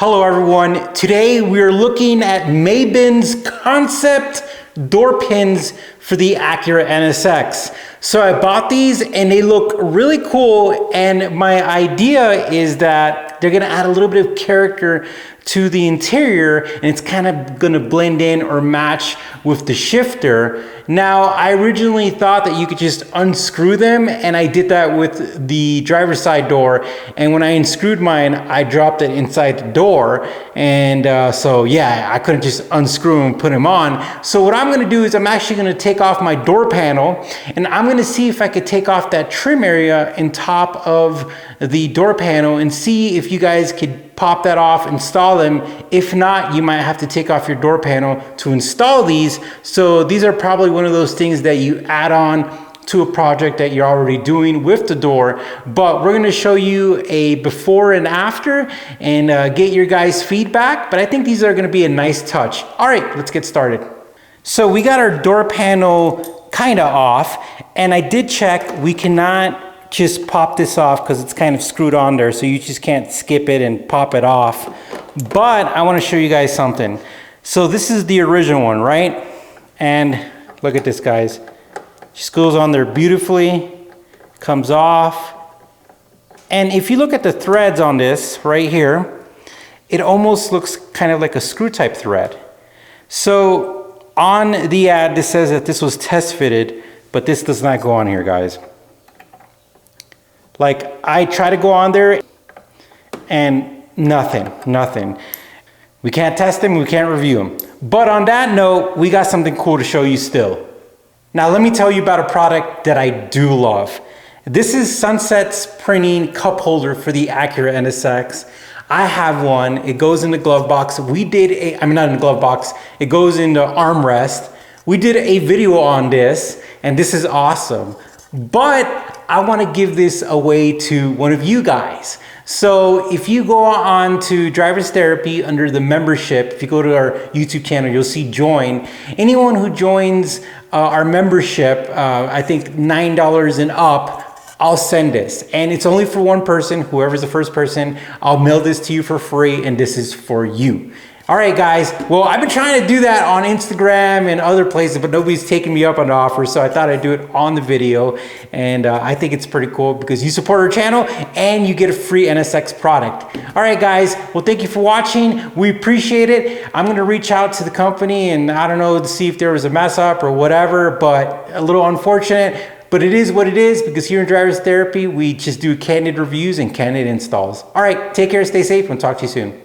Hello everyone, today we're looking at Mabin's concept door pins for the Acura NSX. So I bought these and they look really cool, and my idea is that they're gonna add a little bit of character to the interior and it's kind of gonna blend in or match with the shifter. Now, I originally thought that you could just unscrew them, and I did that with the driver's side door, and when I unscrewed mine, I dropped it inside the door, and so yeah, I couldn't just unscrew them and put them on. So what I'm gonna do is I'm actually gonna take off my door panel, and I'm gonna see if I could take off that trim area in top of the door panel and see if you guys could pop that off, install them. If not, you might have to take off your door panel to install these. So these are probably one of those things that you add on to a project that you're already doing with the door. But we're gonna show you a before and after and get your guys' feedback. But I think these are gonna be a nice touch. All right, let's get started. So we got our door panel kinda off, and I did check, we cannot just pop this off because it's kind of screwed on there, so you just can't skip it and pop it off. But I want to show you guys something. So this is the original one, right? And look at this, guys. Just goes on there beautifully, comes off. And if you look at the threads on this right here, it almost looks kind of like a screw type thread. So on the ad, this says that this was test fitted, but this does not go on here, guys. Like, I try to go on there and nothing. We can't test them, we can't review them. But on that note, we got something cool to show you still. Now let me tell you about a product that I do love. This is Sunset's printing cup holder for the Acura NSX. I have one, it goes in the glove box. We did not in the glove box, it goes in the armrest. We did a video on this, and this is awesome. But I want to give this away to one of you guys. So if you go on to Driver's Therapy under the membership, if you go to our YouTube channel, you'll see join. Anyone who joins our membership, I think $9 and up, I'll send this. And it's only for one person, whoever's the first person. I'll mail this to you for free, and this is for you. All right, guys. Well, I've been trying to do that on Instagram and other places, but nobody's taking me up on the offer, so I thought I'd do it on the video. And I think it's pretty cool because you support our channel and you get a free NSX product. All right, guys. Well, thank you for watching. We appreciate it. I'm going to reach out to the company and I don't know, to see if there was a mess up or whatever, but a little unfortunate. But it is what it is, because here in Driver's Therapy, we just do candid reviews and candid installs. All right, take care, stay safe, and talk to you soon.